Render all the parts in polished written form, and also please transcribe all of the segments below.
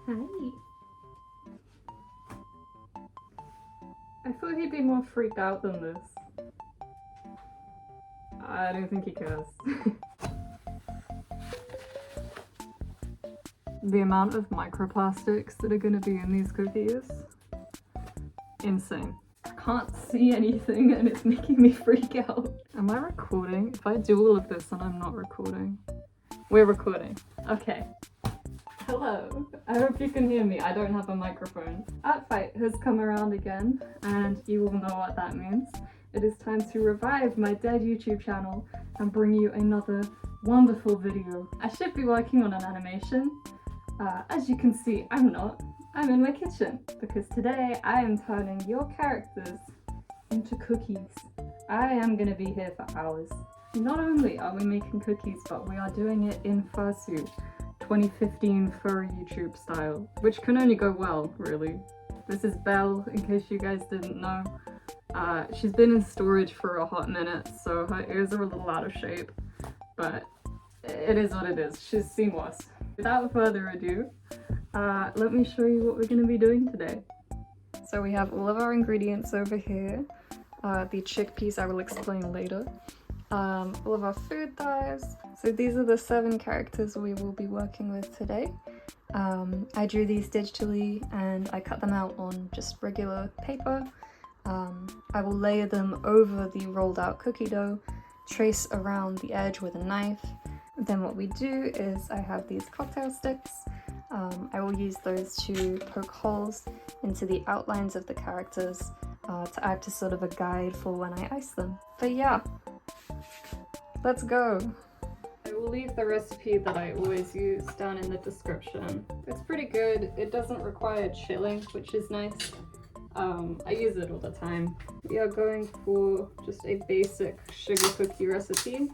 Hey. I thought he'd be more freaked out than this. I don't think he cares. The amount of microplastics that are gonna be in these cookies, insane. I can't see anything and it's making me freak out. Am I recording? If I do all of this and I'm not recording. We're recording. Okay. Hello. I hope you can hear me. I don't have a microphone. Art Fight has come around again and you will know what that means. It is time to revive my dead YouTube channel and bring you another wonderful video. I should be working on an animation. As you can see, I'm not. I'm in my kitchen because today I am turning your characters into cookies. I am gonna be here for hours. Not only are we making cookies, but we are doing it in fursuit, 2015 furry YouTube style, which can only go well, really. This is Belle, in case you guys didn't know. She's been in storage for a hot minute, so her ears are a little out of shape, but it is what it is. She's seen worse. Without further ado, let me show you what we're going to be doing today. So we have all of our ingredients over here. The chickpeas I will explain later. All of our food dyes. So these are the 7 characters we will be working with today. I drew these digitally and I cut them out on just regular paper. I will layer them over the rolled out cookie dough, trace around the edge with a knife. Then what we do is I have these cocktail sticks. I will use those to poke holes into the outlines of the characters to act as sort of a guide for when I ice them. But yeah, let's go. I will leave the recipe that I always use down in the description. It's pretty good. It doesn't require chilling, which is nice. I use it all the time. We are going for just a basic sugar cookie recipe,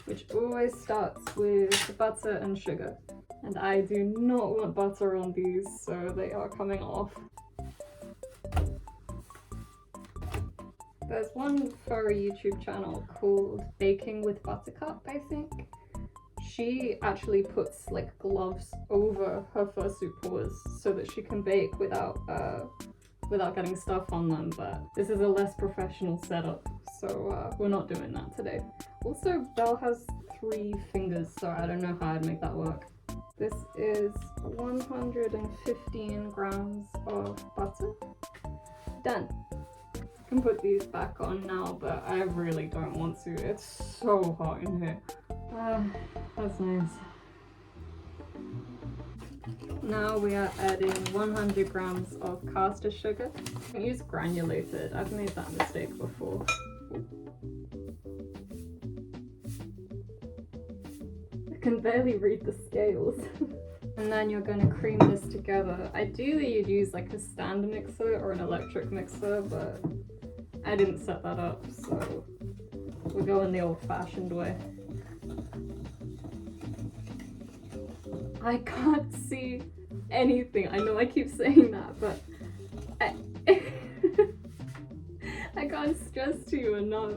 which always starts with butter and sugar. And I do not want butter on these, so they are coming off. There's one furry YouTube channel called Baking with Buttercup, I think. She actually puts like gloves over her fursuit paws so that she can bake without getting stuff on them, but this is a less professional setup, so we're not doing that today. Also, Belle has 3 fingers, so I don't know how I'd make that work. This is 115 grams of butter. Done. I can put these back on now, but I really don't want to. It's so hot in here. That's nice. Now we are adding 100 grams of caster sugar. I use granulated. I've made that mistake before. I can barely read the scales. And then you're going to cream this together. Ideally you'd use like a stand mixer or an electric mixer, but I didn't set that up, so we're going the old-fashioned way. I can't see anything. I know I keep saying that, but I can't stress to you enough.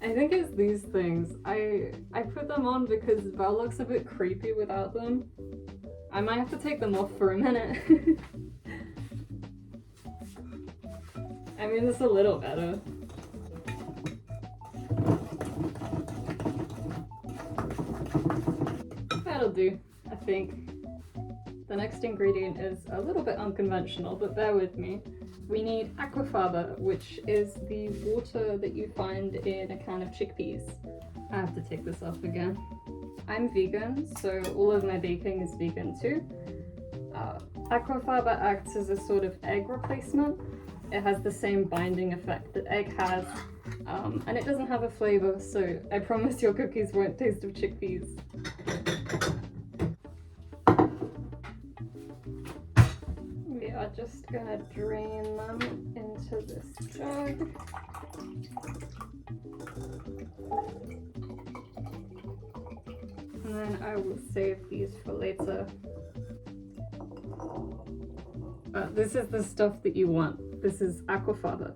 I think it's these things. I put them on because Belle looks a bit creepy without them. I might have to take them off for a minute. I mean, it's a little better. That'll do, I think. The next ingredient is a little bit unconventional, but bear with me. We need aquafaba, which is the water that you find in a can of chickpeas. I have to take this off again. I'm vegan, so all of my baking is vegan too. Aquafaba acts as a sort of egg replacement. It has the same binding effect that egg has, and it doesn't have a flavor, so I promise your cookies won't taste of chickpeas. We are just gonna drain them into this jug. And then I will save these for later. This is the stuff that you want. This is aquafaba.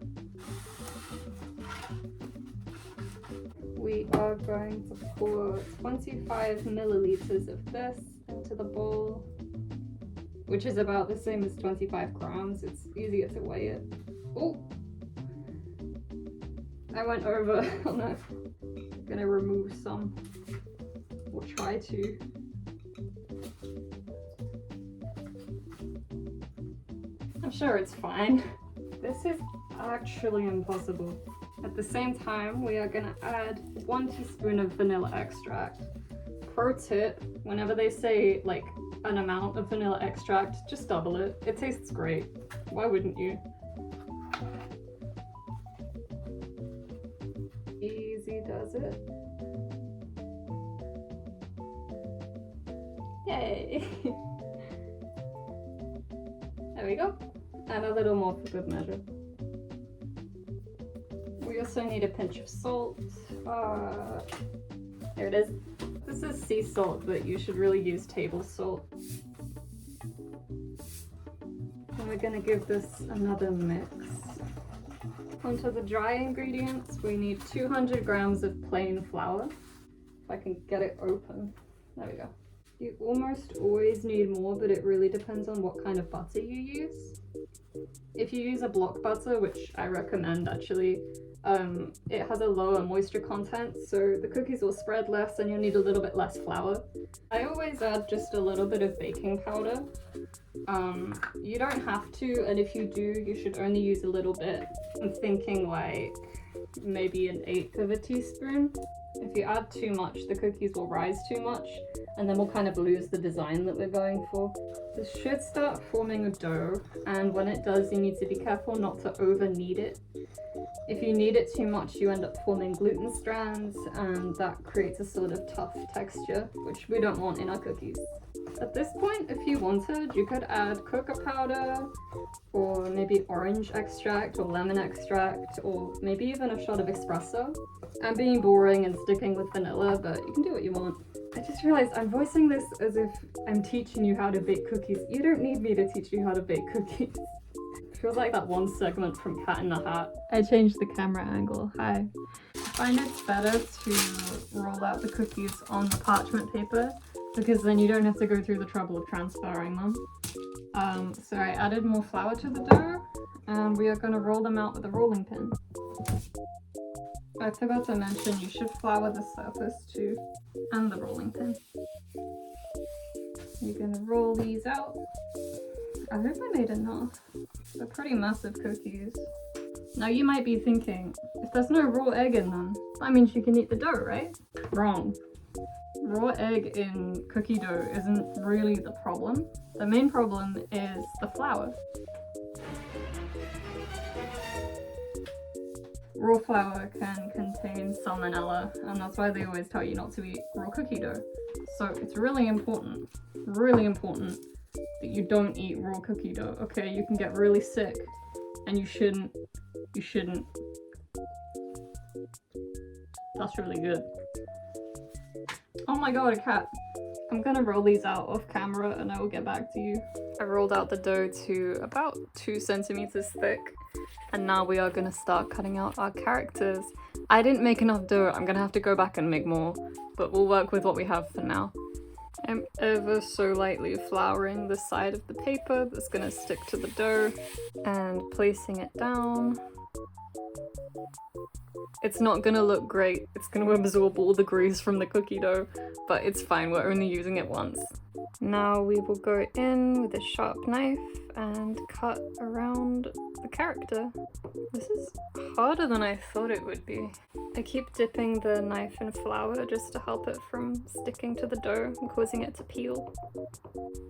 We are going to pour 25 milliliters of this into the bowl. which is about the same as 25 grams. It's easier to weigh it. Oh! I went over. Oh no. I'm gonna remove some. Or try to. I'm sure it's fine. This is actually impossible. At the same time, we are gonna add 1 teaspoon of vanilla extract. Pro tip, whenever they say like an amount of vanilla extract, just double it. It tastes great. Why wouldn't you? Easy does it. Yay! There we go. And a little more for good measure. We also need a pinch of salt. There it is. This is sea salt, but you should really use table salt. And we're gonna give this another mix. Onto the dry ingredients, we need 200 grams of plain flour. If I can get it open. There we go. You almost always need more, but it really depends on what kind of butter you use. If you use a block butter, which I recommend actually, it has a lower moisture content, so the cookies will spread less and you'll need a little bit less flour. I always add just a little bit of baking powder. You don't have to, and if you do, you should only use a little bit. I'm thinking like maybe 1/8 of a teaspoon. If you add too much, the cookies will rise too much, and then we'll kind of lose the design that we're going for. This should start forming a dough, and when it does, you need to be careful not to over knead it. If you knead it too much, you end up forming gluten strands, and that creates a sort of tough texture, which we don't want in our cookies. At this point, if you wanted, you could add cocoa powder, or maybe orange extract, or lemon extract, or maybe even a shot of espresso. I'm being boring and sticking with vanilla, but you can do what you want. I just realized I'm voicing this as if I'm teaching you how to bake cookies. You don't need me to teach you how to bake cookies. It feels like that one segment from Cat in the Hat. I changed the camera angle. Hi. I find it's better to roll out the cookies on the parchment paper, because then you don't have to go through the trouble of transferring them. So I added more flour to the dough, and we are going to roll them out with a rolling pin. I forgot to mention you should flour the surface too, and the rolling pin. You're going to roll these out. I hope I made enough. They're pretty massive cookies. Now you might be thinking, if there's no raw egg in them, that means you can eat the dough, right? Wrong. Raw egg in cookie dough isn't really the problem. The main problem is the flour. Raw flour can contain salmonella, and that's why they always tell you not to eat raw cookie dough. So it's really important that you don't eat raw cookie dough, okay? You can get really sick, and you shouldn't. That's really good. Oh my god, a cat. I'm gonna roll these out off camera and I will get back to you. I rolled out the dough to about 2 centimeters thick, and now we are gonna start cutting out our characters. I didn't make enough dough, I'm gonna have to go back and make more, but we'll work with what we have for now. I'm ever so lightly flouring the side of the paper that's gonna stick to the dough and placing it down. It's not gonna look great, it's gonna absorb all the grease from the cookie dough, but it's fine, we're only using it once. Now we will go in with a sharp knife and cut around the character. This is harder than I thought it would be. I keep dipping the knife in flour just to help it from sticking to the dough and causing it to peel.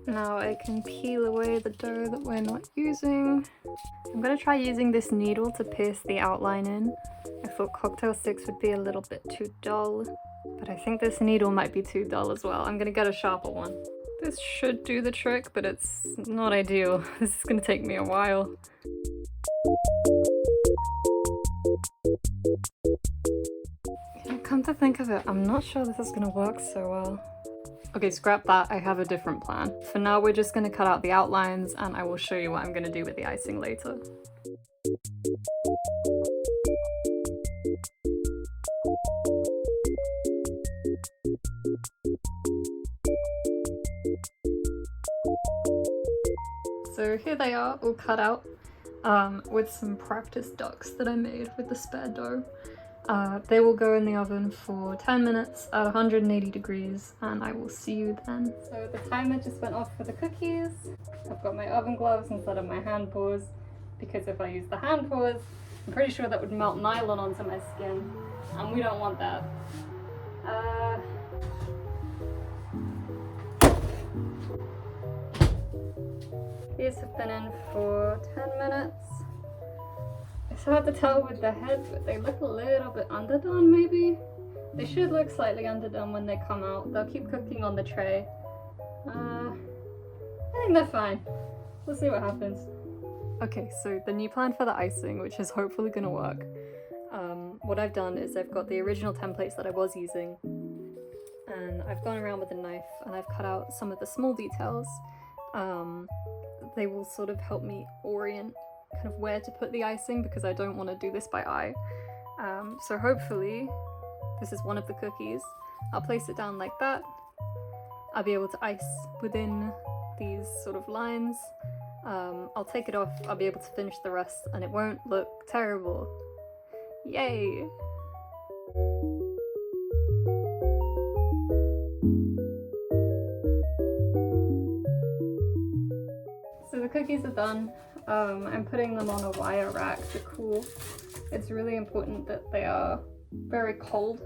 Now I can peel away the dough that we're not using. I'm gonna try using this needle to pierce the outline in. I thought cocktail sticks would be a little bit too dull, but I think this needle might be too dull as well. I'm gonna get a sharper one. This should do the trick, but it's not ideal. This is gonna take me a while. Come to think of it, I'm not sure this is gonna work so well. Okay, scrap that, I have a different plan. For now, we're just gonna cut out the outlines and I will show you what I'm gonna do with the icing later. so here they are, all cut out with some practice ducks that I made with the spare dough. They will go in the oven for 10 minutes at 180 degrees, and I will see you then. So the timer just went off for the cookies. I've got my oven gloves instead of my hand paws, because if I use the hand paws, I'm pretty sure that would melt nylon onto my skin, and we don't want that. These have been in for 10 minutes. It's hard to tell with the heads, but they look a little bit underdone maybe? They should look slightly underdone when they come out. They'll keep cooking on the tray. I think they're fine. We'll see what happens. Okay, so the new plan for the icing, which is hopefully gonna work. What I've done is I've got the original templates that I was using, and I've gone around with a knife and I've cut out some of the small details. They will sort of help me orient kind of where to put the icing, because I don't want to do this by eye. So hopefully this is one of the cookies. I'll place it down like that. I'll be able to ice within these sort of lines. I'll take it off, I'll be able to finish the rest, and it won't look terrible. Yay! So the cookies are done. I'm putting them on a wire rack to cool. It's really important that they are very cold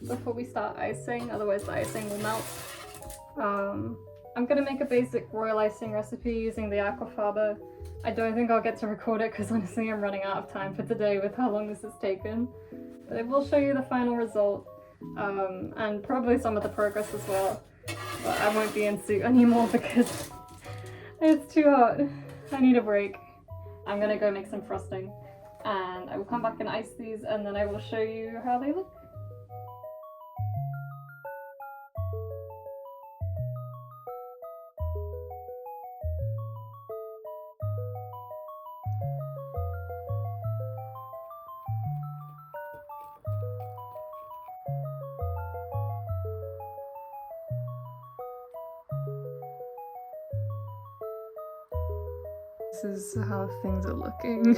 before we start icing, otherwise the icing will melt. I'm gonna make a basic royal icing recipe using the aquafaba. I don't think I'll get to record it because honestly I'm running out of time for today with how long this has taken. But I will show you the final result, and probably some of the progress as well. But I won't be in suit anymore because it's too hot. I need a break. I'm gonna go make some frosting, and I will come back and ice these, and then I will show you how they look. This is how things are looking.